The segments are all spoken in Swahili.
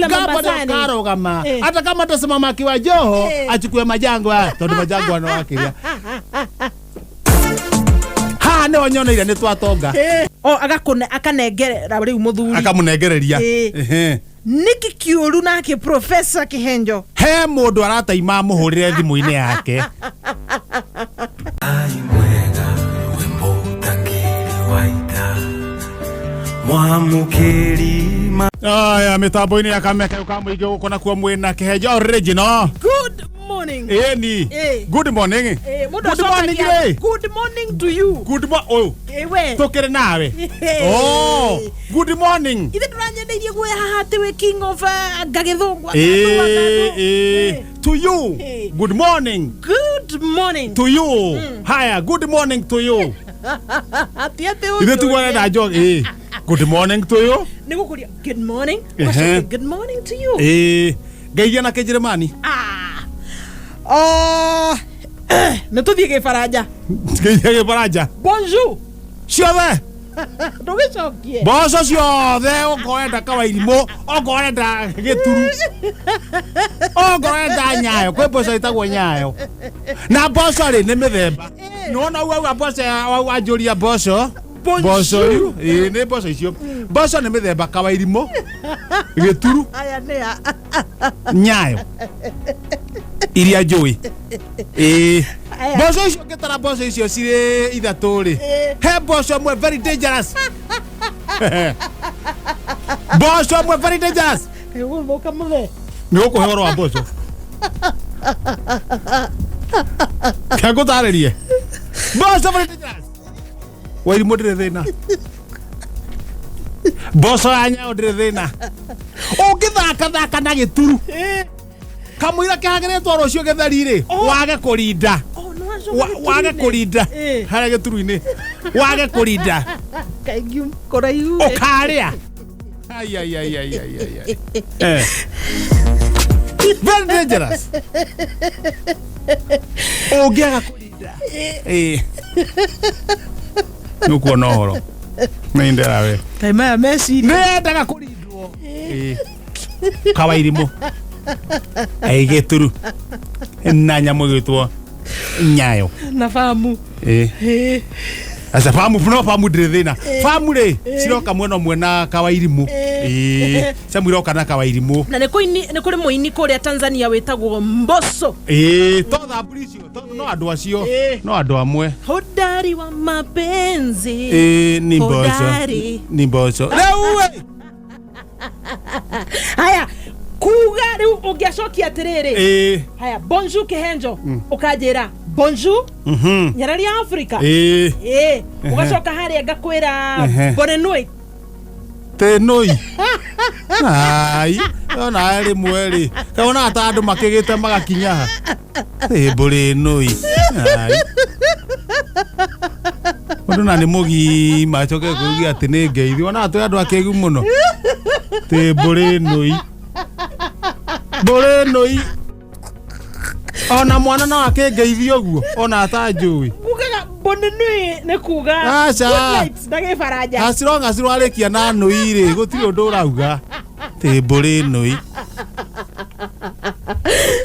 Gapa ndio karo kama hata kama atasimama akiwa Joho achukue majangwa tondu majangwa no wakiria ha ne wanyona ile ne twatonga akanengerera riu muthuri akamunengereria niki kiuru nake Professor Kihenjo he mundu arataima muhurire thimu-ini yake aya mitambo-ini ya kameke ukamuige uko na kuo mwina Kihenjo original. Good morning. Good morning. Good morning. Good morning to you. Good morning. Ewe. Tokere nawe. Oh, good morning. Ithe turanyendeirie gwe hahati we king of gagithungwa. To you. Good morning. Good morning. To you. Haya, good morning to you. Atiate o. Ithe tuwana na jog. Good morning to you. Nigukuria good morning. Good morning to you. Geithia na Kijerumani. Natuthie Gĩbaranja. Geithia Gĩbaranja. Bonjour. Ciothe. Ndugicokie. Boco ciothe ukoenda kawairimo, ukoenda Gĩturu. Ukoenda Nyayo, kwe boco itagwo Nyayo. Na boco ri ni mithemba. Nona wa boco wa njuria boco. Boco yu ni boco icio. Boco ni mithemba kawairimo. Gĩturu. Aya ni a. Nyayo. Iria njui. Boco icio ngitara boco icio cire ithatu ri. He boco mwe very dangerous. Boco mwe very dangerous. Ewo moka mwe. Ni ukuhoro wa boco. Kango tarerie. Boco very dangerous. Wai modire thina. Boco anya odire thina. Ungithaka na Gĩturu. Kamuira kahageretwo rucio githeri ri wage kurinda wage kurinda hara Gĩturu-ini wage kurinda kaingi koraiu okaria ai very dangerous ungiaga kurinda nukuona horo nindera we taima Messi nendaga kurindwo kawairimo Gĩturu na nyamu gitwo Nyayo na famu asa famu no famu drethina famu ri ciroka mwena kawairimu samwiroka na kawairimu na ni kuri muini kuria Tanzania wetagwo Mbosso totha bricio no andu acio no andu amwe hodari wa mapenzi ni Mbosso lewe haya kuga riu ungiacokia atiriri haya bonjour Kihenjo ukajira bonjour nyararia Africa ugacoka haria ngakwira bonenui tenoi ai ona ari mweri kaona ata andu makigite magakinya bonenui ai mundu na ni mugi macoke kugia ati ni ngeithi ona atu andu akegu muno bonenui Borenoi ona mwana na akengeithio guo ona atanjui kugaga bonenui ne kuga acha ndage Gĩbaranja asironga sirwarikia na nui ri gutiri undu urauga te borenoi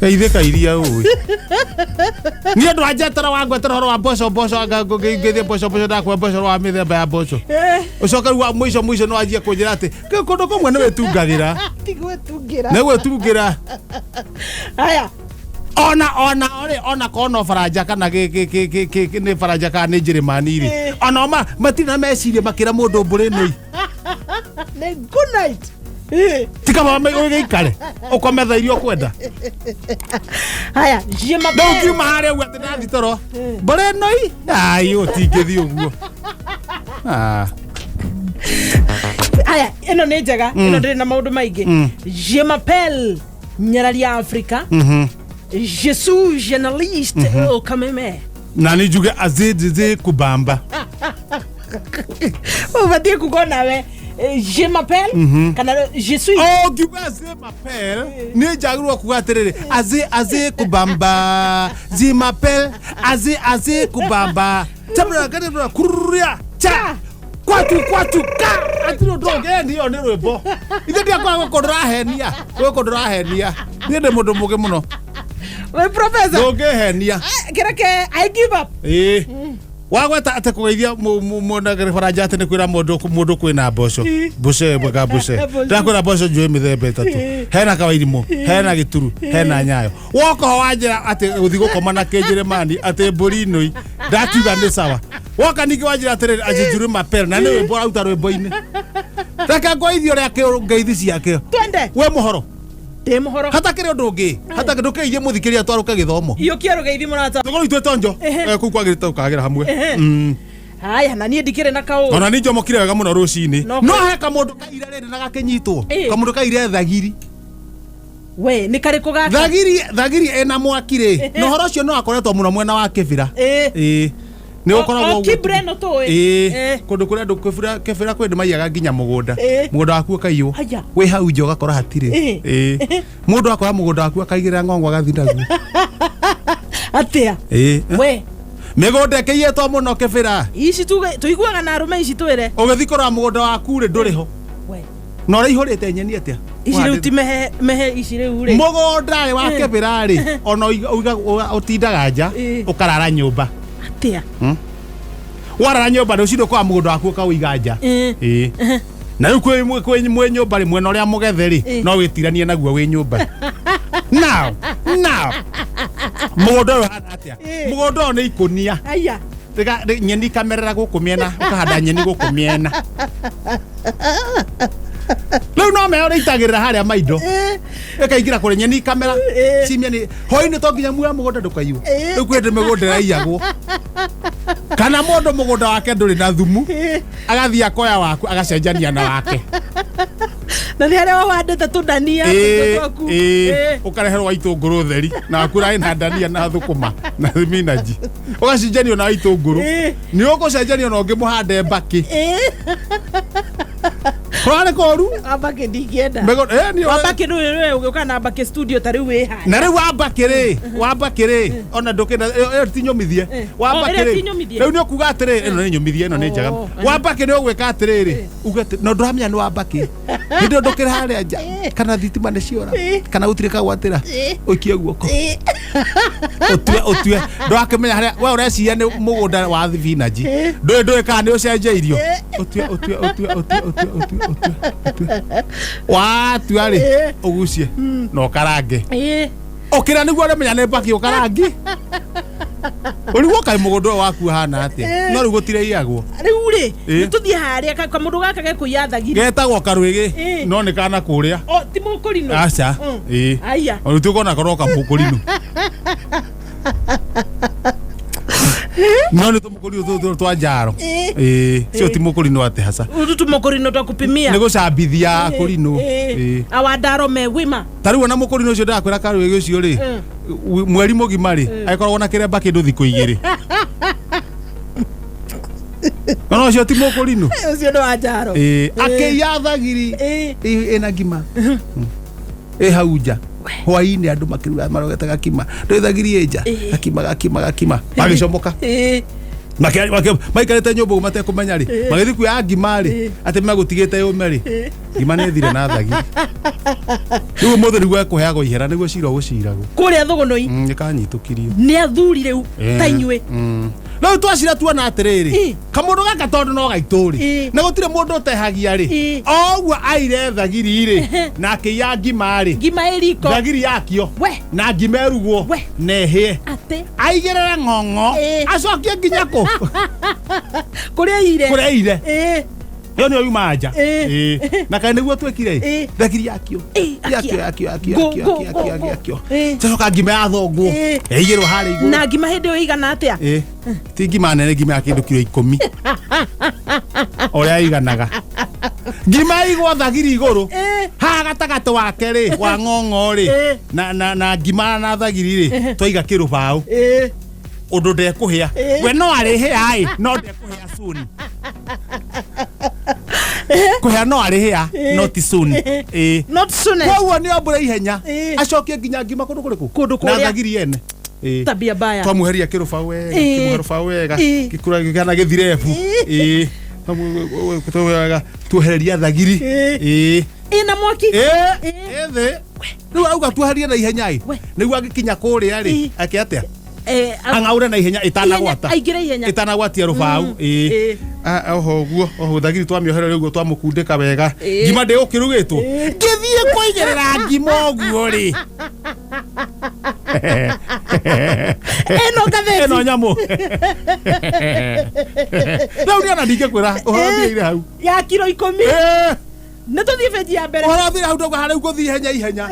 kaitheka iria ui ni andu anjetera wangwetera horo wa boco angangithie boco ndakwa boco wa mithemba ya boco ucoka ruwa mwico no ajie kunjira ati kundu kumwe ni wetungagira ni gwetungira haya ona kono Faranja kana ni Faranja kana ni Jeremani ri ona matina meciria makira mundu borenoi ne good night tika mama ugeikare ukometha irio kwenda haya jema ndoki mahare gwete na thitoro borenoi ai utingithi uguo haya ino ni njega ino ndiri na maundu maingi je m'appelle nyararia Africa je suis journaliste au kameme na ni juga azidi kubamba ubatie kugona we je m'appelle kana je suis tu m'appelle ni jagirwa kugatiriri aze kubamba je m'appelle aze kubamba tabra kadebra kuria cha kwatu ka atiro droge ndio ni rwimbo ithe dia kwa kodorahenia we kodorahenia ni de mundu muge muno we professor ndongehenia kireke I give up wagweta ate kugeithia mona gere faraja ate ni kwira mundu kwina mboco buce bwaga buce ndakwira mboco njui mithembe itatu hena kawairimu hena gituru hena nyayo woko wanjira ate uthi gukoma na Kijerumani ate mburinui ndakiuga ni sawa woka ningi wanjira ate ajijuru mapel na ni wimbo auta rwimbo-ini reke ngoithio ria ngeithi ciake twende we muhoro de muhoro hata kire ndungi hata ndukeithie muthikiria twaruka githomo iyo kiero geithi murata ngoro itwe tonjo ku kwagirite ukagira hamwe haya na nie ndikire na kao ona ninjo mokire wega muno rucini no he kamundu kaire rende na gakinyitwo kamundu kaire thagiri we ni kare ko gaka thagiri ena mwakire no horo cio no akoretwo muno mwena wa kibira ni ukoragwo kibreno to kundu kuria ndu kibira kwendi maiyaga nginya mugunda waku kaiywo we hau njo gakora hatire mundu akora mugunda waku akaigira ng'ong'o agathinda guo atia we migunda kiyetwo muno kibira ici tuiguaga na arume ici twire ugithikora mugunda waku ri nduriho we no raihurite nyeni atia ici riu ti mehe ici riu ri mugunda ri wa kibira ri ona utindaga nja ukarara nyumba atia warara nyumba ri ucindo kwa mugunda waku ukauiga nja na riu kwi mwe nyumba ri mwena uria mugethe ri no witiranie naguo wi nyumba now mugunda uyu hana atia mugunda uyu ni ikunia aya nyeni kamerera guku miena ukahanda nyeni guku miena riu no meo ritagirira haria maindo ikaingira kuri nyeni kamera cimia ni hoini to nginya muya mugunda ndukaiyo riu kwende migunda iraiyagwo kana mundu mugunda wake nduri na thumu agathia koya waku agacenjania na wake na ni haria wandite tudania twaku ukareherwo itunguru theri na wakura ina dania na thukuma na minaji ugacenjania na itunguru ni ugucenjania na ungi muhande mbaki Kwani koru abake ndikienda ni abake no ugoka na abake studio tari we ha na riu wambakire ona ndukina ti nyomithie wambakire riu ni ukuga atiri ino ni nyomithie ino ni njega wambakire ugwika atiriri ugate no nduramenya ni wambakire ndio ndukire haria nja kana thitima ni ciora kana utirika gwatira uikie guoko utue ndwakimenya haria we ureciria ni mugunda wa thibinaji ndui kana ni ucenjeirio utue watua ri ugucie no karange okira niguo remenya ne baki ukarangi uriguo kai mugunda waku hana atia no riu gutire iagwo riu ri tuthie haria ka mundu gaka gekuyathagiri getagwo karwigi no ni kana kuria ti mukurino acha aya onu tukona koroka mukurino no ni tumukurino twa njaro cio ti mukurino ate hasa tumukurino twa kupimia ni gucambithia kurino awandaro megwima tariu na mukurino ucio ndakwira karwigi ucio ri mweri mugima ri aikoragwo na kiremba kindu thikũ igĩrĩ no ucio ti mukurino ucio ndo wa njaro akiyathagiri ina ngima hau nja hwaini andu makiruga marogetaga kima ndoithagiri nja gakima magicomoka maikarite nyumba matekumenya ri magithi kuya ngima ri ati magutigite yume ri ngima ni thire na thagiri riu muthuri gwe kuheagwo ihera niguo cira guciragwo kuria thugunui ni kanyitukirio ni athuri riu tainywe no twacira tuona atiriri kamundu gaka tondu no gaituri na gutire mundu utehagia ri oguo aire thagiri ri na akiya ngima ri ngima iriko thagiri yakio na ngima erugwo nehie aigirira ng'ong'o acokie nginya ku kuria ire yo ni oyuma nja na kae niguo twekire thagiri yakio coka ngima ya thongo igirwo haria iguru na ngima hindi yo igana atia ti ngima nene ngima ya kindu kilo 10 oria iganaga ngima igwa thagiri iguru ha gatagate wake ri wa ng'ong'o ri na ngima na thagiri ri twiga kirubau undu ndekuhia we no arihia ai no ndekuhia soon kuhia no arihia not soon not soon kwa ni obura ihenya acokie nginya ngima kundu na thagiri yene tabia baya twamuheria kirubau wega kimuheruba wega gikura gikana githirebu tuhereria thagiri ina mwaki ethe riu auga tuhereria na ihenya niguo agikinya kuria ri ake atia angaure na ihenya itanagwatia rubau oho thagiri twamiohera riu twamukundika wega ngima ndi ukirugitwo ngithie kuigerera ngima oguo ri eno nyamu riu niana ndingikwira uhoro ire hau ya kilo 10 Netuthie feji ya mbere. Ora thira ndogo hare uguthi ihenya.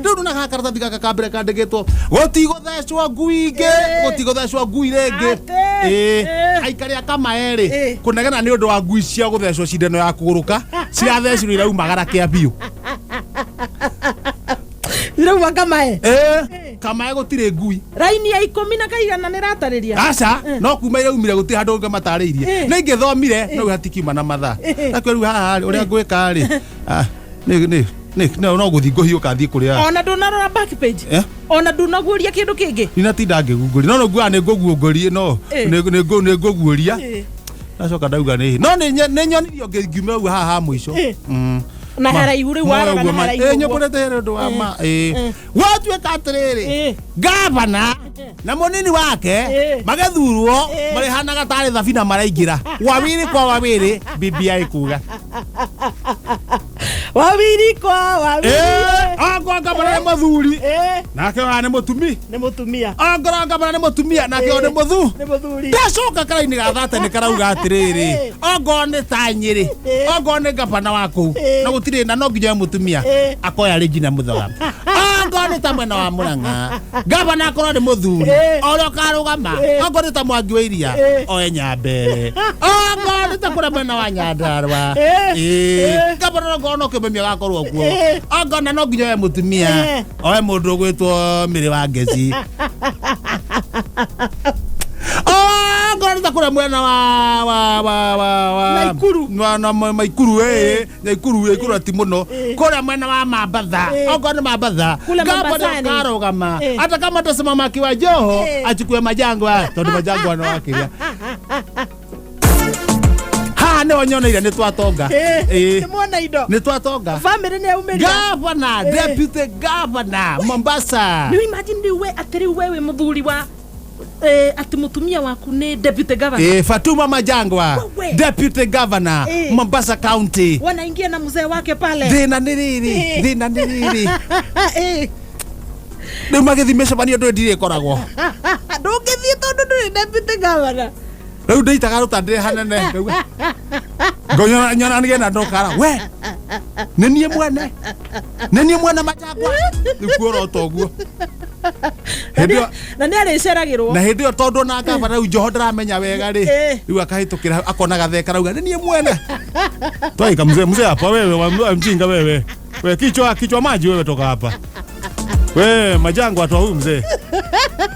Riu ndona ga karatathi gaka ka mbere kandikitwo gotigo thecwo nguinge gotigo thecwo ngui renge. Aikari akamaeri kunegena ni undu wa ngui cia guthecwo cindano ya kuguruka cirathecwo iraumagara kia biu. Irauma kamae. Kamae gutire ngui. Raini ya 10 na kaigana ni ratariria. Aca no kuma iraumire gutire handu ngamatariirie. Ni ngithomire no hatikiuma na matha. Na kweru haha uria ngwika ri. No guthi nguhiuka thi kuria. Ona ndunarora back page. Ona ndunaguria kindu kingi. Nina tinda ngiguguri. No ngua ni nguguogorie no. Ni nguguoria. Nacoka ndauga ni. No ni nyonirio ngiume u haha mwisho. Na haraihu riu warora na haraihu nyobonete ndo ama watwe katrere gavana na monini wake magathurwo mari hana gatari thabina maraingira wawili kwa wawili BBI kuga wawili kwa wawili agwa gavana ni muthuri nake wa ni mutumia agwa gavana ni mutumia nake wa ni muthuri ndacoka karaini gathate ni karauga atiriri agwa ni tanyiri agwa ni gavana wako na gutire na no nginya mutumia akoya regina muthoga agwa ni ta mwena wa Murang'a gavana akorwo ni muthuri oro karugama agwa ni ta Mwangi wa Iria oye nyambere agwa ni ta kura mwena wa Nyandarua gavana ngono kememia gakorwo kuo agwa na no nginya mutumia oye mundu gwitwo Miri wa Ngeci ngorita kura mwena wa Naikuru na Maikuru Naikuru ati muno kura mwena wa Mambatha ogo ni Mambatha gavana karugama hata kama tasema maki wa Joho achukue majangwa tondu majangwa no wakiria ne onyoneire ni twatonga ni mwona indo ni twatonga family ni aumeria gavana deputy governor Mombasa ni imagine ni we atiri wewe muthuri wa ati mutumia waku ni deputy governor Fatuma Majangwa deputy governor Mombasa County wanaingia na mzee wake pale thina ni riri ni magithimesha bani ndo ndire koragwo ndungithie tondu nduri deputy governor riu ndeitaga rutandire hanene nyona nigena ndokara we nenie mwene Majangwa nikuoro toguo na ni ariceragirwo na hindi tondu na gavana riu Joho ndramenya wega ri riu akahitukira akona gatheka rauga nenie mwene twaika mzee hapa wewe mjinga wewe kichwa maji wewe toka hapa we Majangwa tu huyu mzee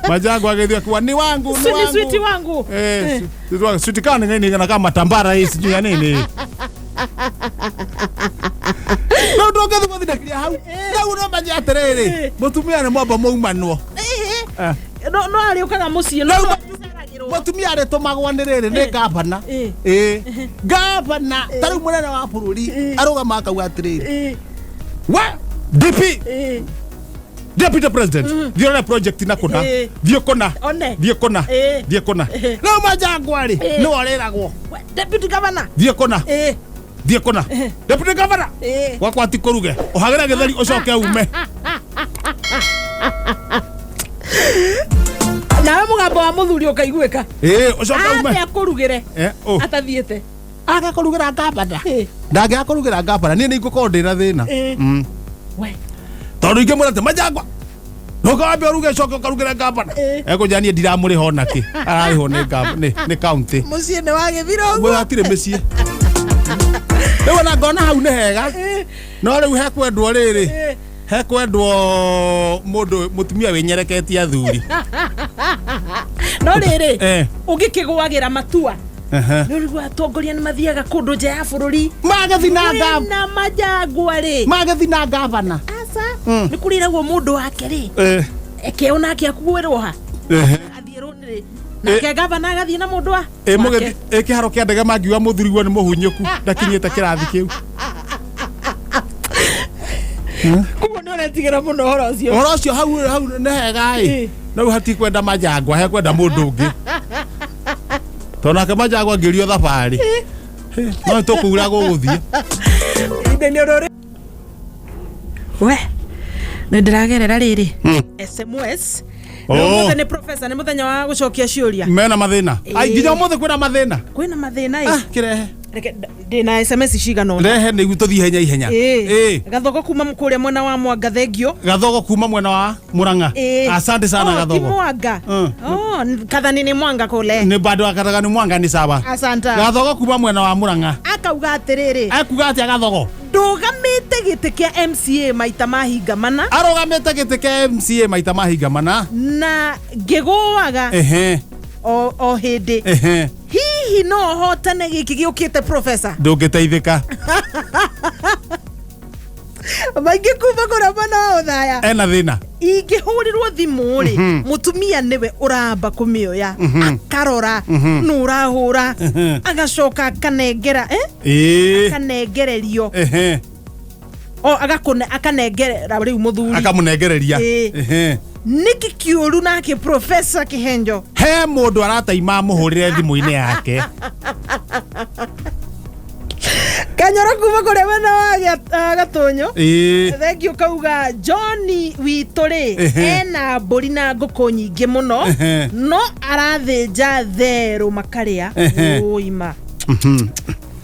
Majangwa agethia kwa ni wangu sweet wangu sweet kana nini kana kama tambara hii sijui ya nini no ndogeza kwa thidakiria hau no manje aterere mutumia ni mwamba maumanwo no ari ukaga mucie no mutumia ari tumagwa ni riri ni gavana gavana tari munene wa bururi arugama akauga atiriri wa DP Deputy President thiona project nakuna thiokona no Majangwa ri no oreragwo Deputy Governor thiokona Deputy Governor wakwati kuruge uhagira githeri ucoke ume nawe mugambo wa muthuri ukaiguika ucoke ume akurugire atathiete agakurugira gavana ndagakurugira gavana ni ngũkorwo ndina thina we tondu ingi mwirate Majangwa nokawambe uruge coke ukarugire gavana ekujania ndiramuriho naki arariho ni county mucie ni wa githiro gwe atire micii riu na ngona hau ni hega no riu hekwendwo riri hekwendwo mundu mutumia winyereketie athuri no riri ungikigwagira matua riu atongoria ni mathiaga kundu nja ya bururi magathina na Majangwa ri magathina gavana ni kuriragwo mundu wake ri eke ona ke akuwirwo ha athierwo ni nake gavana agathie na mundu wa mugethi kiharo kia ndege mangiuga muthuriguo ni muhunyiku ndakinyite kirathi kiu kuko no netigira muno horo ucio hau ne hega no hati kwenda majangwa he kwenda mundu ungi tona ke majangwa ngirio thabari no tukura guguthie inde ni orore we ne ndiragerera riri SMS ni professor ni muthenya wa gucokia ciuria mena mathina ai nginya muthe kwina mathina kirehe ndina SMS cigano rehe ni gututhie ihenya gathogo kuma mkuria mwena wa Mwanga thengio gathogo kuma mwena wa Murang'a asante sana gathogo Mwanga kathani ni Mwanga kule ni bado akataka ni Mwanga ni sawa asante gathogo kuma mwena wa Murang'a akauga atiriri akuga atia gathogo ndugamite gite kia MCA maita mahinga mana arugamite gite kia MCA maita mahinga mana na ngiguaga o hindi hihi no hotane giki giukite professor ndungiteithika maingi kuma kura mana uthaya ena thina ingihurirwo thimu ri mutumia niwe uramba kumioya akarora nurahura agacoka kanengera kanegererio akanengera riu muthuri akamunengereria niki kiuru nake professor Kihenjo he mundu arataima muhurire thimu-ini yake Kanyoro kuma kure wena wa Gatonyo thengio kauga Johnny wituri ena mburi na nguku nyingi muno no arathinja theru makaria oima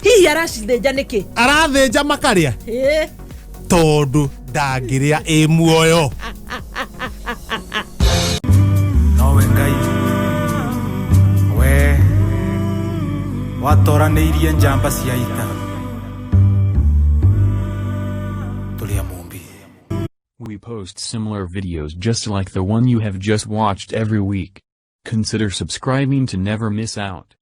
hihi aracithinja niki arathinja makaria tondu ndangiria muoyo nowe Ngai we watoranĩirie njamba cia ita We post similar videos just like the one you have just watched every week. Consider subscribing to never miss out.